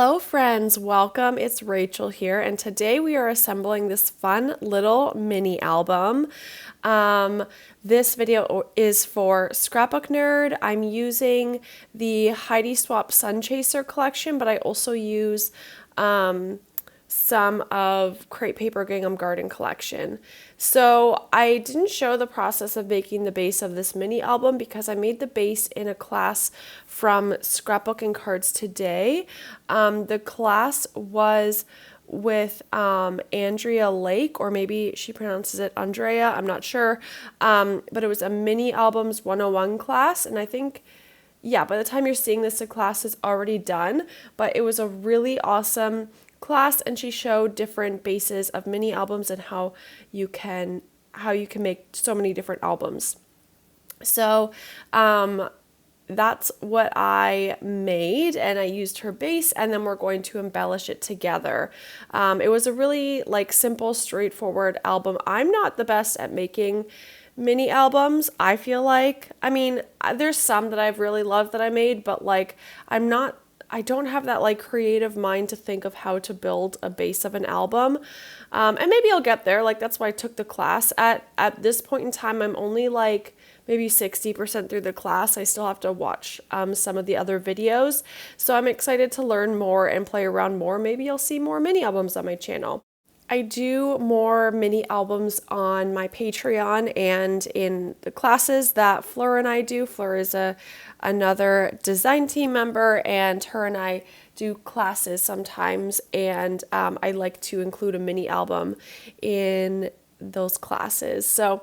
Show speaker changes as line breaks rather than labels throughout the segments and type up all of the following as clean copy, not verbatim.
Hello friends, welcome. It's Rachel here, and today we are assembling this fun little mini album. This video is for Scrapbook Nerd. I'm using the Heidi Swapp Sun Chaser collection, but I also use some of Crepe Paper Gingham Garden collection. So I didn't show the process of making the base of this mini album because I made the base in a class from Scrapbook and Cards Today. The class was with Andrea Lake, or maybe she pronounces it Andrea, I'm not sure. But it was a mini albums 101 class, and I think by the time you're seeing this, the class is already done, but it was a really awesome class, and she showed different bases of mini albums and how you can make so many different albums. So that's what I made, and I used her base, and then we're going to embellish it together. It was a really simple, straightforward album. I'm not the best at making mini albums, I feel like. I mean, there's some that I've really loved that I made, but I don't have that creative mind to think of how to build a base of an album. And maybe I'll get there. That's why I took the class. At this point in time, I'm only maybe 60% through the class. I still have to watch some of the other videos. So I'm excited to learn more and play around more. Maybe you'll see more mini albums on my channel. I do more mini albums on my Patreon and in the classes that Fleur and I do. Fleur is another design team member, and her and I do classes sometimes, and I like to include a mini album in those classes. So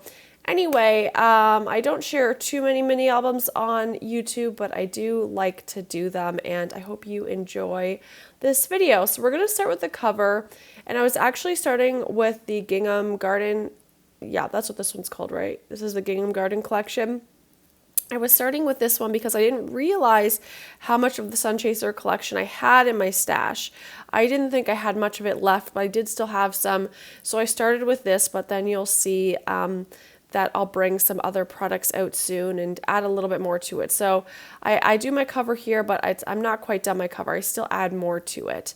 anyway, I don't share too many mini albums on YouTube, but I do like to do them, and I hope you enjoy this video. So we're going to start with the cover, and I was actually starting with the Gingham Garden. Yeah, that's what this one's called, right? This is the Gingham Garden collection. I was starting with this one because I didn't realize how much of the Sun Chaser collection I had in my stash. I didn't think I had much of it left, but I did still have some. So I started with this, but then you'll see that I'll bring some other products out soon and add a little bit more to it. So I do my cover here, but I'm not quite done my cover. I still add more to it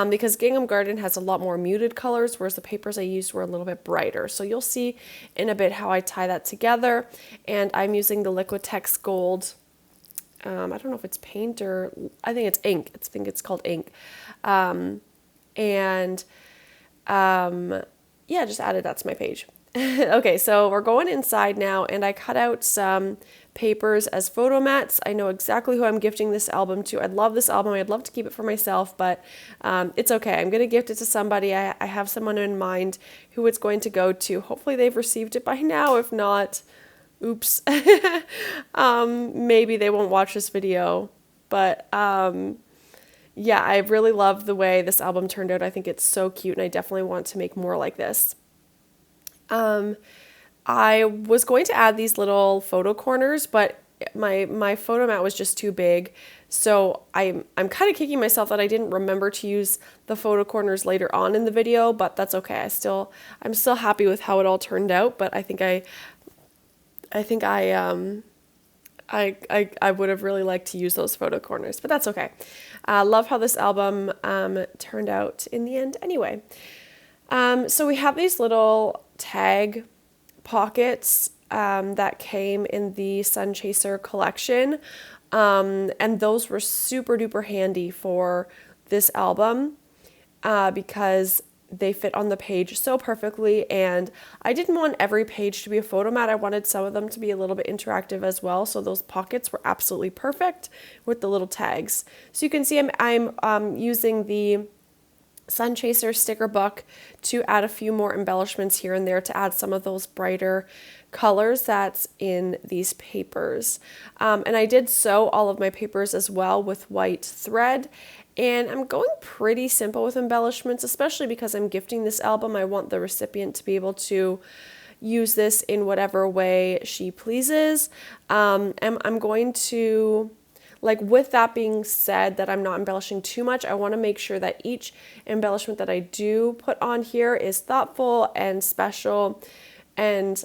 because Gingham Garden has a lot more muted colors, whereas the papers I used were a little bit brighter. So you'll see in a bit how I tie that together. And I'm using the Liquitex Gold. I don't know if it's paint or I think it's ink. I think it's called ink. Just added that to my page. Okay, so we're going inside now, and I cut out some papers as photo mats. I know exactly who I'm gifting this album to. I love this album. I'd love to keep it for myself, but it's okay. I'm going to gift it to somebody. I have someone in mind who it's going to go to. Hopefully they've received it by now. If not, oops. Maybe they won't watch this video, but I really love the way this album turned out. I think it's so cute, and I definitely want to make more like this. I was going to add these little photo corners, but my photo mat was just too big. So I'm kind of kicking myself that I didn't remember to use the photo corners later on in the video, but that's okay. I'm still happy with how it all turned out, but I think I would have really liked to use those photo corners, but that's okay. Love how this album turned out in the end anyway. So we have these little tag pockets that came in the Sun Chaser collection, and those were super duper handy for this album because they fit on the page so perfectly, and I didn't want every page to be a photo mat. I wanted some of them to be a little bit interactive as well, so those pockets were absolutely perfect with the little tags. So you can see I'm using the Sun Chaser sticker book to add a few more embellishments here and there to add some of those brighter colors that's in these papers. And I did sew all of my papers as well with white thread. And I'm going pretty simple with embellishments, especially because I'm gifting this album. I want the recipient to be able to use this in whatever way she pleases. And I'm going to... with that being said, that I'm not embellishing too much, I want to make sure that each embellishment that I do put on here is thoughtful and special. And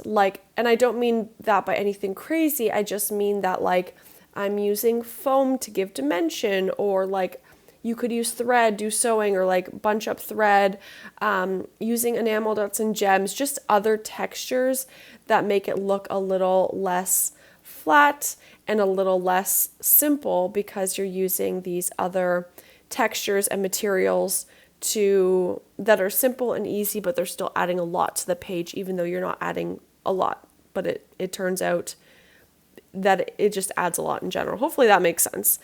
I don't mean that by anything crazy. I just mean that I'm using foam to give dimension, or You could use thread, do sewing, or like bunch up thread, using enamel dots and gems, just other textures that make it look a little less flat and a little less simple because you're using these other textures and materials that are simple and easy, but they're still adding a lot to the page, even though you're not adding a lot. But it turns out that it just adds a lot in general. Hopefully that makes sense.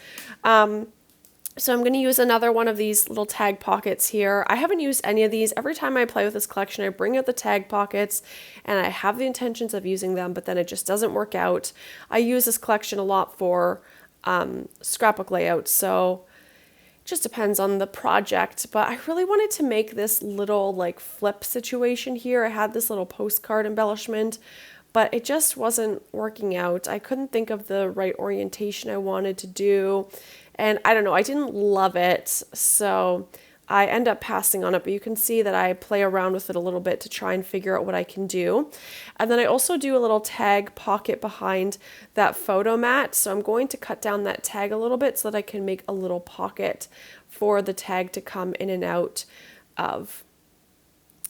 So I'm going to use another one of these little tag pockets here. I haven't used any of these. Every time I play with this collection, I bring out the tag pockets and I have the intentions of using them, but then it just doesn't work out. I use this collection a lot for scrapbook layouts, so it just depends on the project. But I really wanted to make this little like flip situation here. I had this little postcard embellishment, but it just wasn't working out. I couldn't think of the right orientation I wanted to do. And I don't know, I didn't love it, so I end up passing on it, but you can see that I play around with it a little bit to try and figure out what I can do. And then I also do a little tag pocket behind that photo mat, so I'm going to cut down that tag a little bit so that I can make a little pocket for the tag to come in and out of.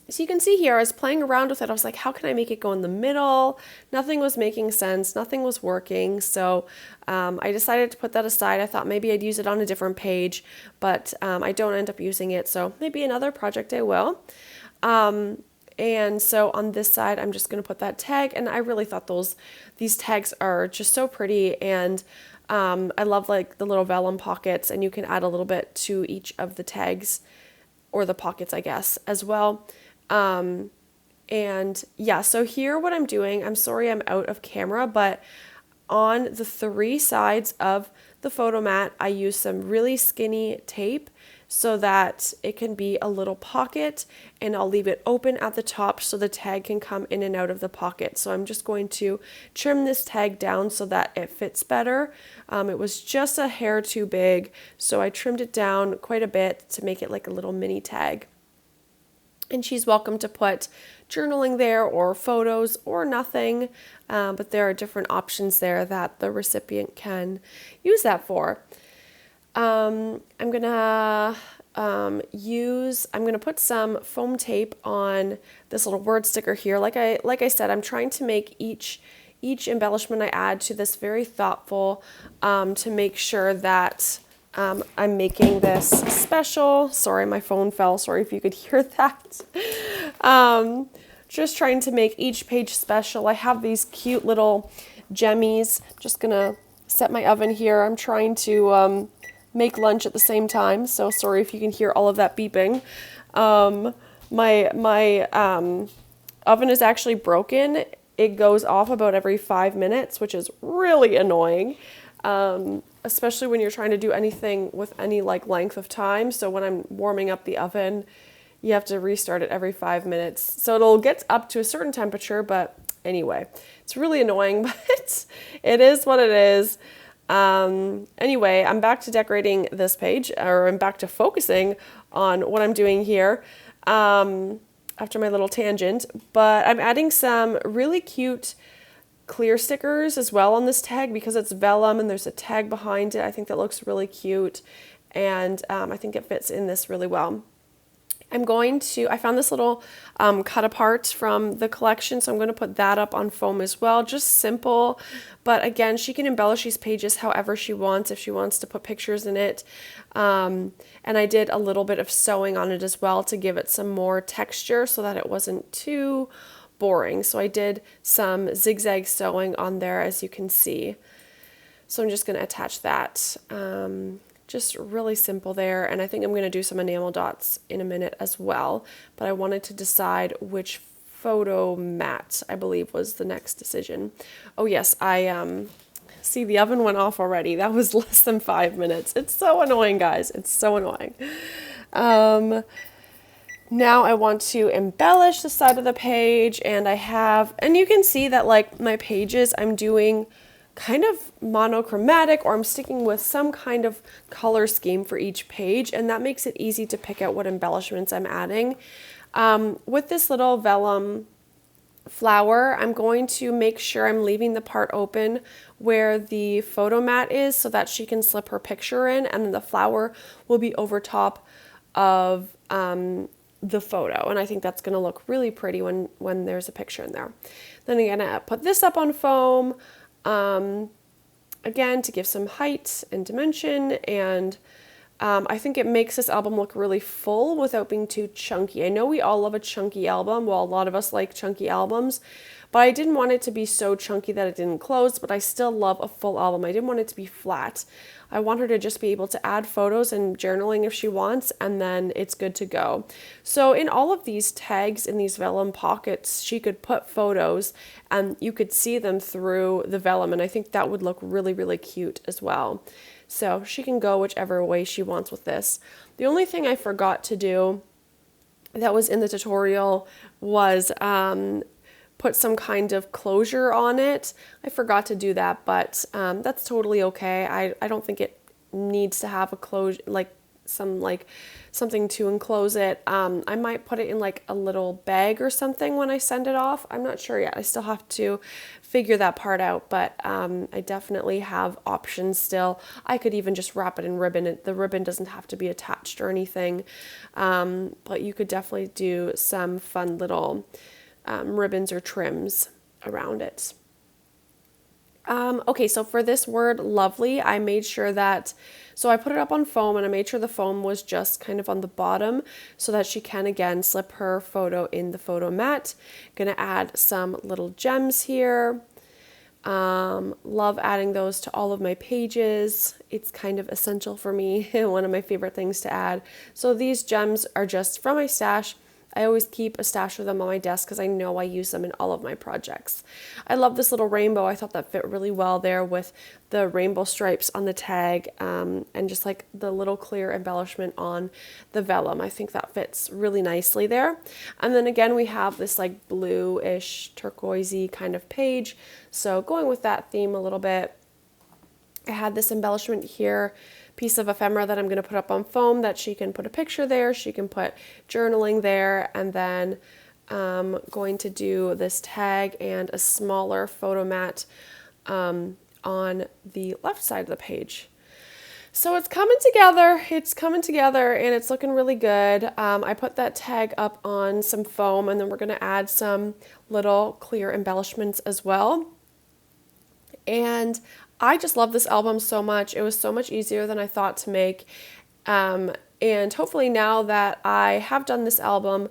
So you can see here, I was playing around with it. I was like, how can I make it go in the middle? Nothing was making sense. Nothing was working. So I decided to put that aside. I thought maybe I'd use it on a different page, but I don't end up using it. So maybe another project I will. And so on this side, I'm just going to put that tag. And I really thought these tags are just so pretty. And I love like the little vellum pockets, and you can add a little bit to each of the tags, or the pockets, I guess, as well. And yeah, so here what I'm doing, I'm sorry I'm out of camera, but on the 3 sides of the photo mat, I use some really skinny tape so that it can be a little pocket, and I'll leave it open at the top so the tag can come in and out of the pocket. So I'm just going to trim this tag down so that it fits better. It was just a hair too big, so I trimmed it down quite a bit to make it like a little mini tag. And she's welcome to put journaling there, or photos, or nothing, but there are different options there that the recipient can use that for. I'm gonna put some foam tape on this little word sticker here. Like I said, I'm trying to make each embellishment I add to this very thoughtful, to make sure that I'm making this special. Sorry, my phone fell. Sorry if you could hear that. Just trying to make each page special. I have these cute little gemmies. Just gonna set my oven here. I'm trying to make lunch at the same time, so sorry if you can hear all of that beeping. My oven is actually broken. It goes off about every 5 minutes, which is really annoying. Especially when you're trying to do anything with any like length of time. So when I'm warming up the oven, you have to restart it every 5 minutes. So it'll get up to a certain temperature, but anyway, it's really annoying, but it is what it is. Anyway, I'm back to decorating this page, or I'm back to focusing on what I'm doing here, after my little tangent, but I'm adding some really cute clear stickers as well on this tag because it's vellum and there's a tag behind it. I think that looks really cute, and I think it fits in this really well. I found this little cut apart from the collection, so I'm going to put that up on foam as well. Just simple, but again, she can embellish these pages however she wants, if she wants to put pictures in it. And I did a little bit of sewing on it as well to give it some more texture so that it wasn't too boring. So I did some zigzag sewing on there, as you can see. So I'm just going to attach that. Just really simple there, and I think I'm going to do some enamel dots in a minute as well, but I wanted to decide which photo mat I believe was the next decision. Oh yes, I see the oven went off already. That was less than 5 minutes. It's so annoying, guys. It's so annoying. Now I want to embellish the side of the page, and you can see that like my pages I'm doing kind of monochromatic, or I'm sticking with some kind of color scheme for each page, and that makes it easy to pick out what embellishments I'm adding. With this little vellum flower, I'm going to make sure I'm leaving the part open where the photo mat is so that she can slip her picture in, and then the flower will be over top of the photo. And I think that's going to look really pretty when there's a picture in there. Then I'm going to put this up on foam, again, to give some height and dimension, and I think it makes this album look really full without being too chunky. I know we all love a chunky album. Well, a lot of us like chunky albums, but I didn't want it to be so chunky that it didn't close, but I still love a full album. I didn't want it to be flat. I want her to just be able to add photos and journaling if she wants, and then it's good to go. So in all of these tags, in these vellum pockets, she could put photos and you could see them through the vellum, and I think that would look really, really cute as well. So she can go whichever way she wants with this. The only thing I forgot to do that was in the tutorial was put some kind of closure on it. I forgot to do that, but that's totally okay. I don't think it needs to have a closure, like something to enclose it. I might put it in like a little bag or something when I send it off. I'm not sure yet. I still have to figure that part out, but I definitely have options still. I could even just wrap it in ribbon. The ribbon doesn't have to be attached or anything, but you could definitely do some fun little ribbons or trims around it. Okay, so for this word lovely, I made sure that, so I put it up on foam and I made sure the foam was just kind of on the bottom so that she can again slip her photo in the photo mat. Gonna add some little gems here. Love adding those to all of my pages. It's kind of essential for me, one of my favorite things to add. So these gems are just from my stash. I always keep a stash of them on my desk because I know I use them in all of my projects. I love this little rainbow. I thought that fit really well there with the rainbow stripes on the tag, and just like the little clear embellishment on the vellum. I think that fits really nicely there. And then again, we have this like bluish turquoisey kind of page. So going with that theme a little bit, I had this embellishment here, piece of ephemera that I'm going to put up on foam that she can put a picture there, she can put journaling there, and then going to do this tag and a smaller photo mat on the left side of the page. So it's coming together, and it's looking really good. I put that tag up on some foam, and then we're going to add some little clear embellishments as well. And I just love this album so much. It was so much easier than I thought to make. And hopefully now that I have done this album,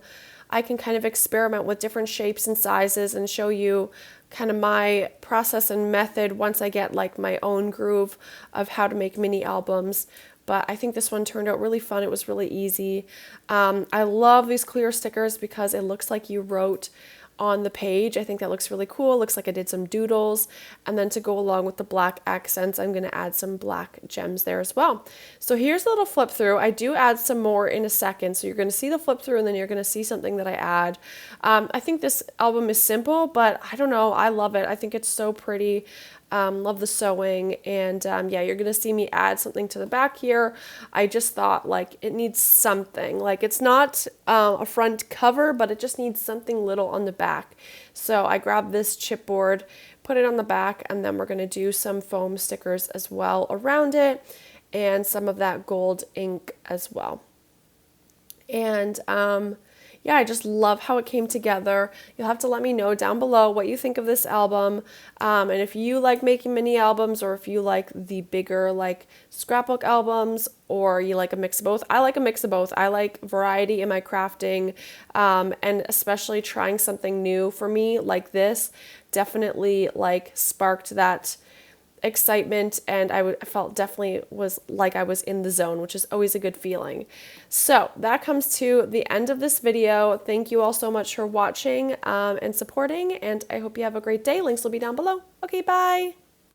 I can kind of experiment with different shapes and sizes and show you kind of my process and method once I get like my own groove of how to make mini albums. But I think this one turned out really fun. It was really easy. I love these clear stickers because it looks like you wrote on the page. I think that looks really cool. It looks like I did some doodles. And then to go along with the black accents, I'm going to add some black gems there as well. So here's a little flip through. I do add some more in a second. So you're going to see the flip through, and then you're going to see something that I add. I think this album is simple, but I don't know. I love it. I think it's so pretty. Love the sewing, and yeah, you're gonna see me add something to the back here. I just thought like it needs something, like it's not a front cover, but it just needs something little on the back. So I grabbed this chipboard, put it on the back, and then we're gonna do some foam stickers as well around it, and some of that gold ink as well. And yeah, I just love how it came together. You'll have to let me know down below what you think of this album. And if you like making mini albums, or if you like the bigger like scrapbook albums, or you like a mix of both. I like a mix of both. I like variety in my crafting, and especially trying something new for me like this definitely like sparked that excitement, and I felt definitely was like I was in the zone, which is always a good feeling. So that comes to the end of this video. Thank you all so much for watching and supporting, and I hope you have a great day. Links will be down below. Okay, bye.